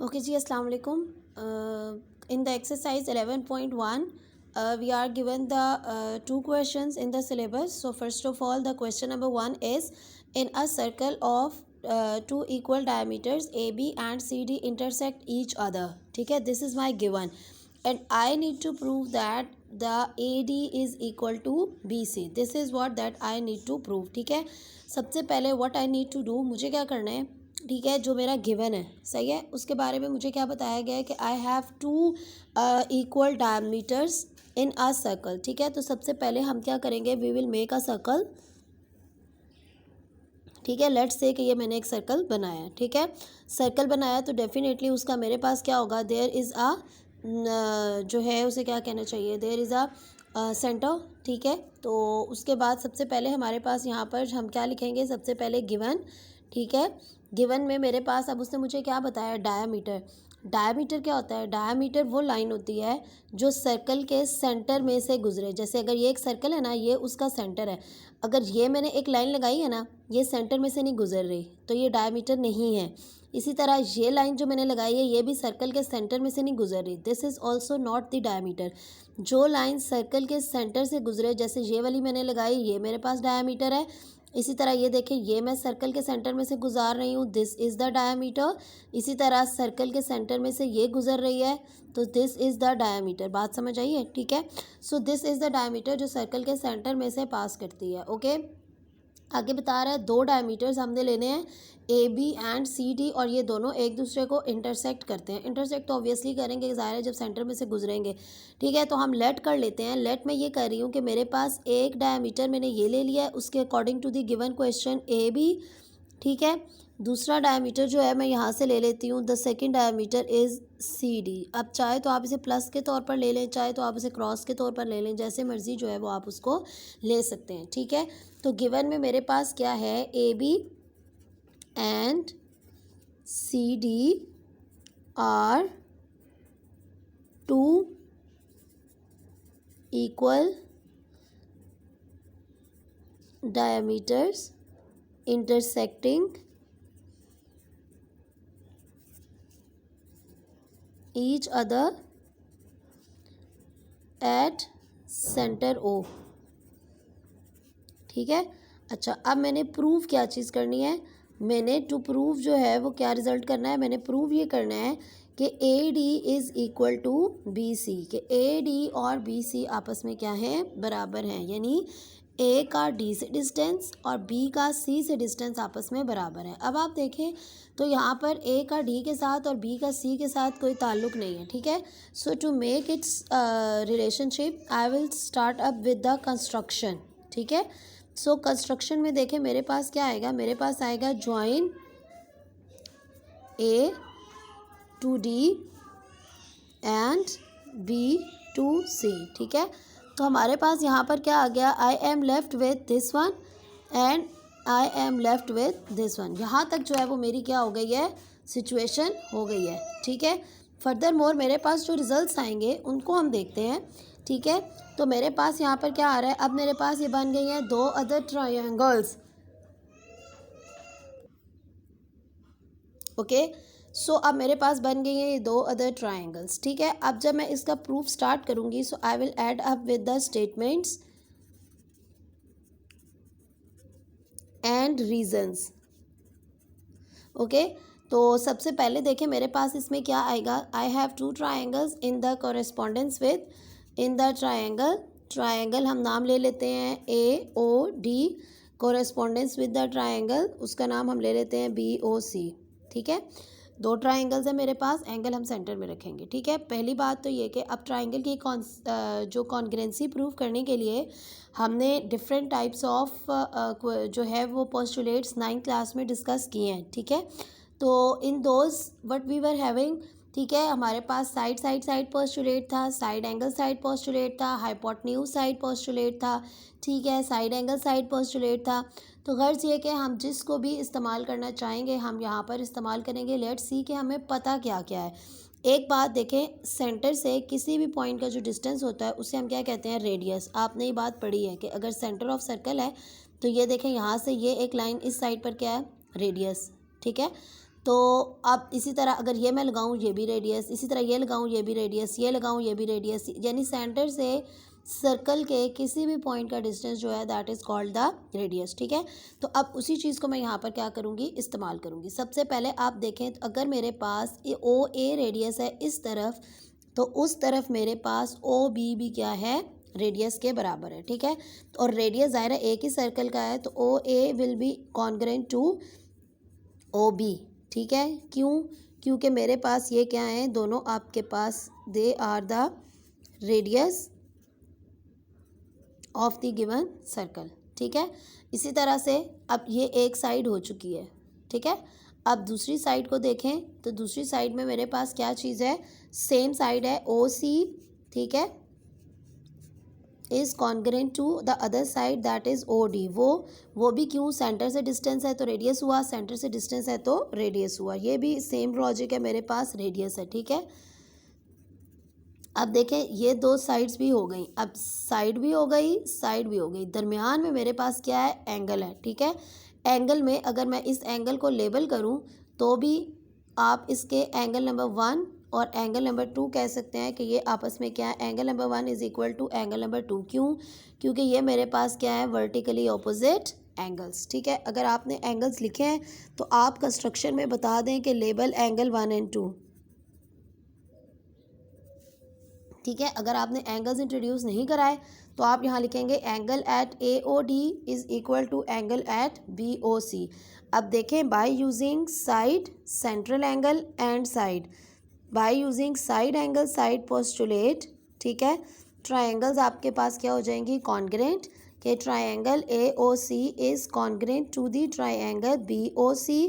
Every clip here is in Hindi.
ओके जी, अस्सलाम वालेकुम। In the exercise 11.1 we are given the two questions in the syllabus. So first of all, the question number 1 is, in a circle of two equal diameters AB and CD intersect each other. ठीक है, this is my given and I need to prove that the AD is equal to BC. This is what that I need to prove. ठीक है, सबसे पहले what I need to do, मुझे क्या करना है, ठीक है, जो मेरा गिवन है सही है, उसके बारे में मुझे क्या बताया गया है कि I have two equal diameters in a circle. ठीक है, तो सबसे पहले हम क्या करेंगे, we will make a circle. ठीक है, लेट्स से कि ये मैंने एक सर्कल बनाया। ठीक है, सर्कल बनाया तो डेफिनेटली उसका मेरे पास क्या होगा, देयर इज़ अ जो है उसे क्या कहना चाहिए, देयर इज़ अ सेंटर। ठीक है, तो उसके बाद सबसे पहले हमारे पास यहाँ पर हम क्या लिखेंगे, सबसे पहले गिवन। ठीक है, गिवन में मेरे पास अब उसने मुझे क्या बताया, डायामीटर। डायामीटर क्या होता है, डायामीटर वो लाइन होती है जो सर्कल के सेंटर में से गुजरे। जैसे अगर ये एक सर्कल है ना, ये उसका सेंटर है, अगर ये मैंने एक लाइन लगाई है ना, ये सेंटर में से नहीं गुजर रही तो ये डायमीटर नहीं है। इसी तरह ये लाइन जो मैंने लगाई है ये भी सर्कल के सेंटर में से नहीं गुजर रही, this is also not the diameter. जो लाइन सर्कल के सेंटर से गुजरे, जैसे ये वाली मैंने लगाई, ये मेरे पास डायमीटर है। इसी तरह ये देखें, ये मैं सर्कल के सेंटर में से गुजार रही हूँ, दिस इज़ द डायमीटर। इसी तरह सर्कल के सेंटर में से ये गुजर रही है तो दिस इज़ द डायमीटर। बात समझ आई है? ठीक है, so this is the diameter जो सर्कल के सेंटर में से पास करती है। ओके, आगे बता रहा है दो डायमीटर्स हमने लेने हैं, A B and C D, और ये दोनों एक दूसरे को इंटरसेक्ट करते हैं। इंटरसेक्ट तो ऑब्वियसली करेंगे, ज़ाहिर है जब सेंटर में से गुजरेंगे। ठीक है, तो हम लेट कर लेते हैं। लेट में ये कर रही हूँ कि मेरे पास एक डायमीटर मैंने ये ले लिया है, उसके according to the given question A B. ठीक है, दूसरा डायमीटर जो है मैं यहाँ से ले लेती हूँ, the second diameter is C D. अब चाहे तो आप इसे प्लस के तौर पर ले लें, चाहे तो आप इसे क्रॉस के तौर पर ले लें, जैसे मर्ज़ी जो है वो आप उसको ले सकते हैं। ठीक है, तो गिवन में मेरे पास क्या है, A B and C D are two equal diameters intersecting each other at center O। ठीक है, अच्छा अब मैंने प्रूव क्या चीज़ करनी है, मैंने टू प्रूव जो है वो क्या रिज़ल्ट करना है, मैंने प्रूव ये करना है कि A D is equal to B C, कि ए डी और बी सी आपस में क्या है, बराबर हैं। यानी ए का डी से डिस्टेंस और बी का सी से डिस्टेंस आपस में बराबर है। अब आप देखें तो यहाँ पर ए का डी के साथ और बी का सी के साथ कोई ताल्लुक़ नहीं है। ठीक है, so to make its relationship I will start up with the construction. ठीक है, सो कंस्ट्रक्शन में देखें मेरे पास क्या आएगा, मेरे पास आएगा join A to D and B to C. ठीक है, तो हमारे पास यहाँ पर क्या आ गया, I am left with this one and I am left with this one. यहाँ तक जो है वो मेरी क्या हो गई है, सिचुएशन हो गई है। ठीक है, फर्दर मोर मेरे पास जो रिजल्ट्स आएंगे उनको हम देखते हैं। ठीक है, तो मेरे पास यहाँ पर क्या आ रहा है, अब मेरे पास ये बन गई हैं दो अदर ट्रायंगल्स। ओके, सो अब मेरे पास बन गई हैं ये दो अदर ट्रायंगल्स। ठीक है, अब जब मैं इसका प्रूफ स्टार्ट करूँगी, so I will add up with the statements and reasons. Okay, तो सबसे पहले देखें मेरे पास इसमें क्या आएगा, I have two triangles in the correspondence with, in the triangle हम नाम ले लेते हैं A O D, correspondence with the triangle उसका नाम हम ले लेते हैं बी ओ सी। ठीक है, दो ट्रायंगल्स है मेरे पास, एंगल हम सेंटर में रखेंगे। ठीक है, पहली बात तो ये कि अब ट्रायंगल की जो कॉन्ग्रेंसी प्रूव करने के लिए हमने डिफरेंट टाइप्स ऑफ जो है वो पोस्टुलेट्स 9th क्लास में डिस्कस किए हैं। ठीक है, तो in those what we were having, ठीक है, हमारे पास साइड पोस्टुलेट था, साइड एंगल साइड पोस्टुलेट था, हाइपोटेन्यूज साइड पोस्टुलेट था। ठीक है, साइड एंगल साइड पोस्टुलेट था। तो गर्ज ये कि हम जिसको भी इस्तेमाल करना चाहेंगे हम यहाँ पर इस्तेमाल करेंगे। लेट्स सी कि हमें पता क्या क्या है। एक बात देखें, सेंटर से किसी भी पॉइंट का जो डिस्टेंस होता है उसे हम क्या कहते हैं, रेडियस। आपने ये बात पढ़ी है कि अगर सेंटर ऑफ सर्कल है तो ये देखें यहाँ से ये एक लाइन इस साइड पर क्या है, रेडियस। ठीक है, तो अब इसी तरह अगर ये मैं लगाऊं ये भी रेडियस, इसी तरह ये लगाऊं ये भी रेडियस, ये लगाऊं ये भी रेडियस, यानी सेंटर से सर्कल के किसी भी पॉइंट का डिस्टेंस जो है that is called the radius, ठीक है। तो अब उसी चीज़ को मैं यहाँ पर क्या करूँगी, इस्तेमाल करूँगी। सबसे पहले आप देखें तो अगर मेरे पास ओ ए रेडियस है इस तरफ, तो उस तरफ मेरे पास ओ बी भी क्या है, रेडियस के बराबर है, ठीक है। और रेडियस ज़ाहिर है एक ही सर्कल का है, तो O A will be congruent to O B, ठीक है। क्यों? क्योंकि मेरे पास ये क्या है, दोनों आपके पास they are the radius of the given circle, ठीक है। इसी तरह से अब ये एक साइड हो चुकी है, ठीक है। अब दूसरी साइड को देखें तो दूसरी साइड में मेरे पास क्या चीज़ है, सेम साइड है ओ सी, ठीक है, is congruent to the other side that is O D. वो भी क्यों, सेंटर से डिस्टेंस है तो रेडियस हुआ, सेंटर से डिस्टेंस है तो रेडियस हुआ, ये भी सेम लॉजिक है, मेरे पास रेडियस है, ठीक है। अब देखें ये दो साइड्स भी हो गई, अब साइड भी हो गई साइड भी हो गई, दरमियान में मेरे पास क्या है, एंगल है, ठीक है। एंगल में अगर मैं इस एंगल को लेबल करूं तो भी आप इसके एंगल नंबर 1 और एंगल नंबर 2 कह सकते हैं कि ये आपस में क्या है, angle number 1 is equal to angle number 2। क्यों? क्योंकि ये मेरे पास क्या है, वर्टिकली ऑपोजिट एंगल्स, ठीक है। अगर आपने एंगल्स लिखे हैं तो आप कंस्ट्रक्शन में बता दें कि लेबल एंगल 1 एंड 2, ठीक है। अगर आपने एंगल्स इंट्रोड्यूस नहीं कराए तो आप यहाँ लिखेंगे angle at A O D is equal to angle at B O C. अब देखें by using side central angle and side, by using side angle side postulate, ठीक है, ट्रायंगल्स आपके पास क्या हो जाएंगी, कॉन्ग्रुएंट, के triangle A O C is congruent to the triangle B O C,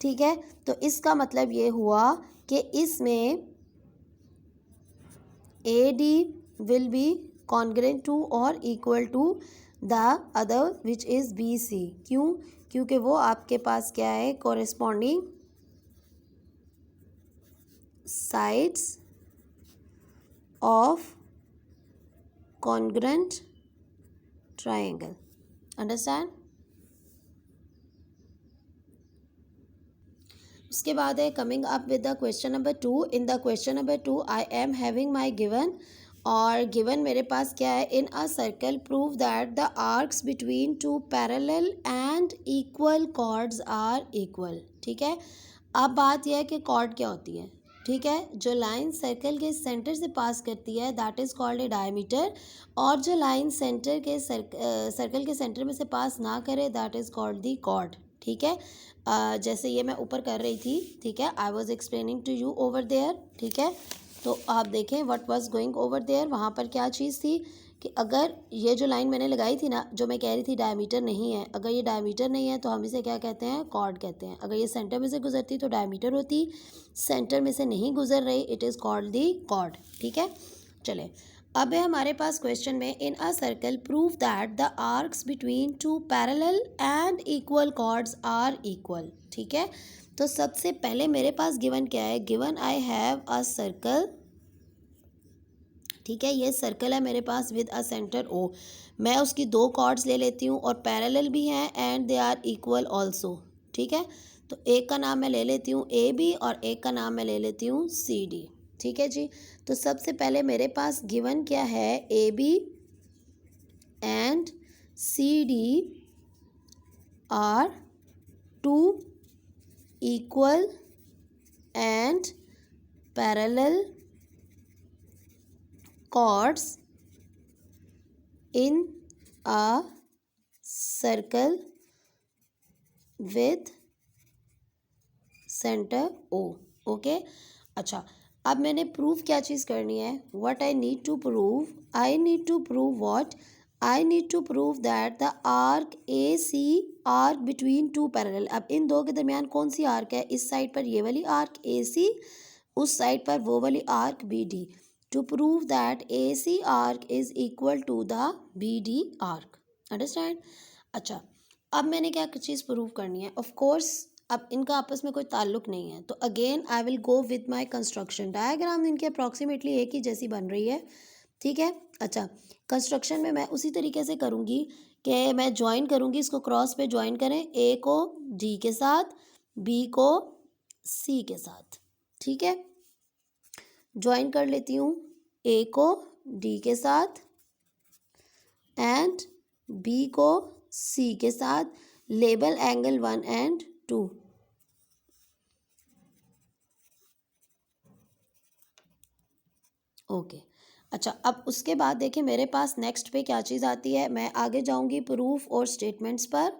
ठीक है। तो इसका मतलब ये हुआ कि इसमें AD will be congruent to or equal to the other which is BC। क्यों? क्योंकि वो आपके पास क्या है, corresponding sides of congruent triangle। Understand? उसके बाद है coming up with the question number 2। In the question number 2 I am having my given, और गिवन मेरे पास क्या है, in a circle prove that the arcs between two parallel and equal chords are equal, ठीक है। अब बात यह है कि कॉर्ड क्या होती है, ठीक है। जो लाइन सर्कल के सेंटर से पास करती है that is called a diameter, और जो लाइन सेंटर के सर्कल के सेंटर में से पास ना करे that is called the chord, ठीक है। जैसे ये मैं ऊपर कर रही थी, ठीक है, I was explaining to you over there, ठीक है। तो आप देखें what was going over there, वहाँ पर क्या चीज़ थी कि अगर ये जो लाइन मैंने लगाई थी ना, जो मैं कह रही थी डायमीटर नहीं है, अगर ये डायमीटर नहीं है तो हम इसे क्या कहते हैं, कॉर्ड कहते हैं। अगर ये सेंटर में से गुजरती तो डायमीटर होती, सेंटर में से नहीं गुजर रही, it is called the chord, ठीक है। चले अब है हमारे पास क्वेश्चन में, in a circle prove that the arcs between two parallel and equal chords are equal, ठीक है। तो सबसे पहले मेरे पास गिवन क्या है, given I have a circle, ठीक है, ये सर्कल है मेरे पास विद अ सेंटर ओ, मैं उसकी दो कॉर्ड्स ले लेती हूँ और पैरेलल भी हैं and they are equal also, ठीक है। तो एक का नाम मैं ले लेती हूँ ए बी और एक का नाम मैं ले लेती हूँ सी डी, ठीक है जी। तो सबसे पहले मेरे पास गिवन क्या है, A B and C D are two equal and parallel chords in a circle with center O, okay. अच्छा, अब मैंने प्रूव क्या चीज़ करनी है, what I need to prove, I need to prove what, I need to prove that the arc A C arc between two parallel. अब इन दो के दरमियान कौन सी आर्क है, इस साइड पर ये वाली आर्क ए सी, उस साइड पर वो वाली arc B D, to prove that A C arc is equal to the B D arc, understand. अच्छा, अब मैंने क्या चीज़ प्रूव करनी है, ऑफ कोर्स अब इनका आपस में कोई ताल्लुक नहीं है, तो again I will go with my construction. Diagram इनके अप्रॉक्सीमेटली एक ही जैसी बन रही है, ठीक है। अच्छा, कंस्ट्रक्शन में मैं उसी तरीके से करूँगी कि मैं ज्वाइन करूँगी, इसको क्रॉस पे ज्वाइन करें, ए को डी के साथ, बी को सी के साथ, ठीक है। ज्वाइन कर लेती हूँ ए को डी के साथ एंड बी को सी के साथ, लेबल एंगल 1 एंड 2। ओके अच्छा, अब उसके बाद देखिए मेरे पास नेक्स्ट पे क्या चीज़ आती है। मैं आगे जाऊंगी प्रूफ और स्टेटमेंट्स पर।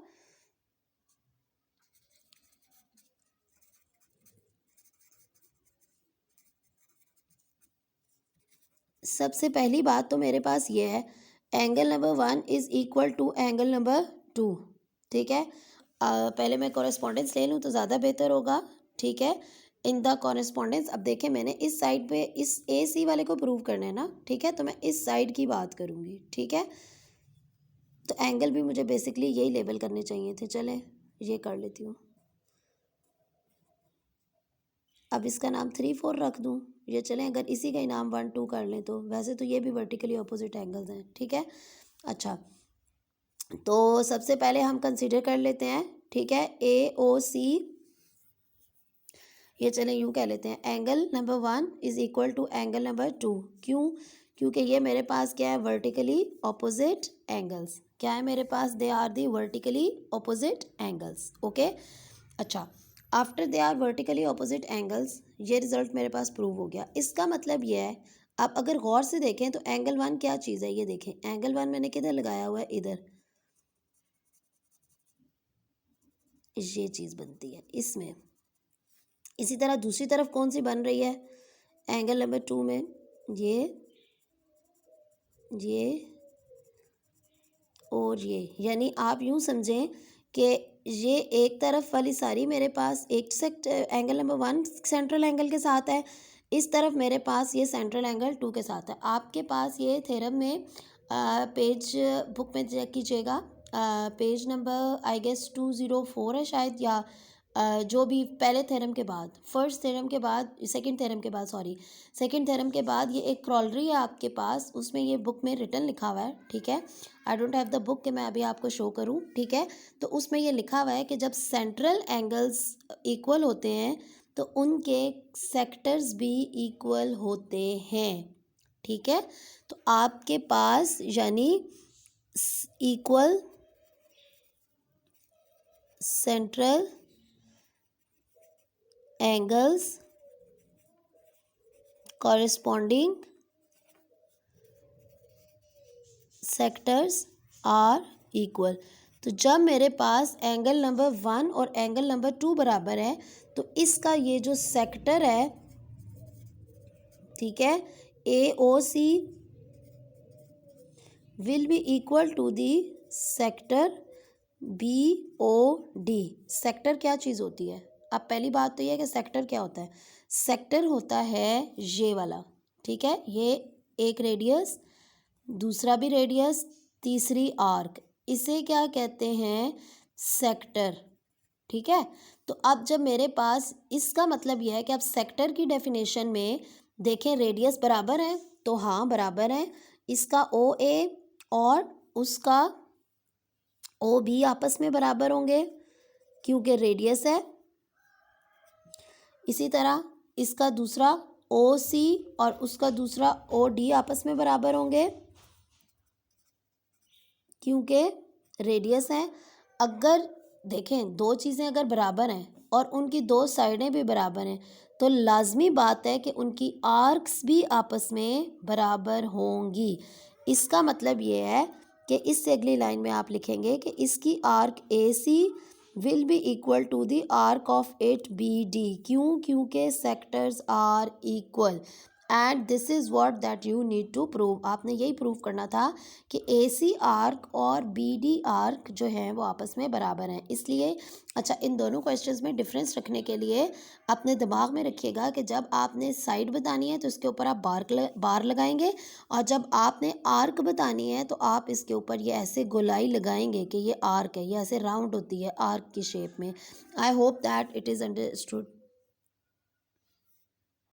सबसे पहली बात तो मेरे पास ये है, angle number 1 is equal to angle number 2, ठीक है। पहले मैं कॉरेस्पॉन्डेंस ले लूँ तो ज़्यादा बेहतर होगा, ठीक है। इन द कॉरेस्पॉन्डेंस, अब देखें मैंने इस साइड पे इस ए सी वाले को प्रूव करना है ना, ठीक है, तो मैं इस साइड की बात करूँगी, ठीक है। तो एंगल भी मुझे बेसिकली यही लेबल करने चाहिए थे, चले ये कर लेती हूँ। अब इसका नाम 3 4 रख दूँ, ये चलें, अगर इसी का ही नाम 1 2 कर लें तो वैसे तो ये भी वर्टिकली अपोजिट एंगल्स हैं, ठीक है। अच्छा, तो सबसे पहले हम कंसीडर कर लेते हैं, ठीक है, ए ओ सी, ये चलें यूँ कह लेते हैं, angle number 1 is equal to angle number 2। क्यों? क्योंकि ये मेरे पास क्या है, वर्टिकली अपोजिट एंगल्स। क्या है मेरे पास? They are the vertically opposite angles, okay. अच्छा, after they are vertically opposite angles, ये रिजल्ट मेरे पास प्रूव हो गया। इसका मतलब ये है, आप अगर गौर से देखें तो एंगल 1 क्या चीज़ है, ये देखें, एंगल 1 मैंने किधर लगाया हुआ है, इधर, ये चीज़ बनती है इसमें। इसी तरह दूसरी तरफ कौन सी बन रही है, एंगल नंबर 2 में, ये और ये, यानी आप यूँ समझें कि ये एक तरफ वाली सारी मेरे पास एक एंगल नंबर 1 सेंट्रल एंगल के साथ है, इस तरफ मेरे पास ये सेंट्रल एंगल 2 के साथ है। आपके पास ये थ्योरम में पेज बुक में चेक कीजिएगा, पेज नंबर आई गेस 204 है शायद, या जो भी पहले थ्योरम के बाद, फर्स्ट थ्योरम के बाद, सेकंड थ्योरम के बाद, सॉरी सेकंड थ्योरम के बाद ये एक क्रॉलरी है आपके पास, उसमें ये बुक में रिटर्न लिखा हुआ है, ठीक है। I don't have the book कि मैं अभी आपको शो करूं, ठीक है। तो उसमें ये लिखा हुआ है कि जब सेंट्रल एंगल्स इक्वल होते हैं तो उनके सेक्टर्स भी इक्वल होते हैं, ठीक है। तो आपके पास यानी equal central angles corresponding sectors are equal. तो जब मेरे पास एंगल नंबर 1 और एंगल नंबर 2 बराबर है तो इसका ये जो सेक्टर है, ठीक है, A O C will be equal to the sector B O D. Sector क्या चीज़ होती है? अब पहली बात तो ये है कि सेक्टर क्या होता है। सेक्टर होता है ये वाला, ठीक है, ये एक रेडियस, दूसरा भी रेडियस, तीसरी आर्क, इसे क्या कहते हैं, सेक्टर, ठीक है। तो अब जब मेरे पास, इसका मतलब यह है कि अब सेक्टर की डेफिनेशन में देखें, रेडियस बराबर है तो हाँ बराबर है, इसका ओ ए और उसका ओ बी आपस में बराबर होंगे क्योंकि रेडियस है। इसी तरह इसका दूसरा ओ सी और उसका दूसरा ओ डी आपस में बराबर होंगे क्योंकि रेडियस है। अगर देखें दो चीज़ें अगर बराबर हैं और उनकी दो साइडें भी बराबर हैं तो लाजमी बात है कि उनकी आर्क्स भी आपस में बराबर होंगी। इसका मतलब ये है कि इससे अगली लाइन में आप लिखेंगे कि इसकी arc A C will be equal to the arc of it B D. क्यों? क्योंकि sectors are equal and this is what that you need to prove. आपने यही प्रूव करना था कि ए सी आर्क और बी डी आर्क जो हैं वो आपस में बराबर हैं। इसलिए अच्छा, इन दोनों क्वेश्चंस में डिफरेंस रखने के लिए अपने दिमाग में रखिएगा कि जब आपने साइड बतानी है तो इसके ऊपर आप बार लगाएंगे, और जब आपने आर्क बतानी है तो आप इसके ऊपर ये ऐसे गोलाई लगाएंगे कि ये आर्क है, ये ऐसे राउंड होती है आर्क की शेप में। I hope that it is understood.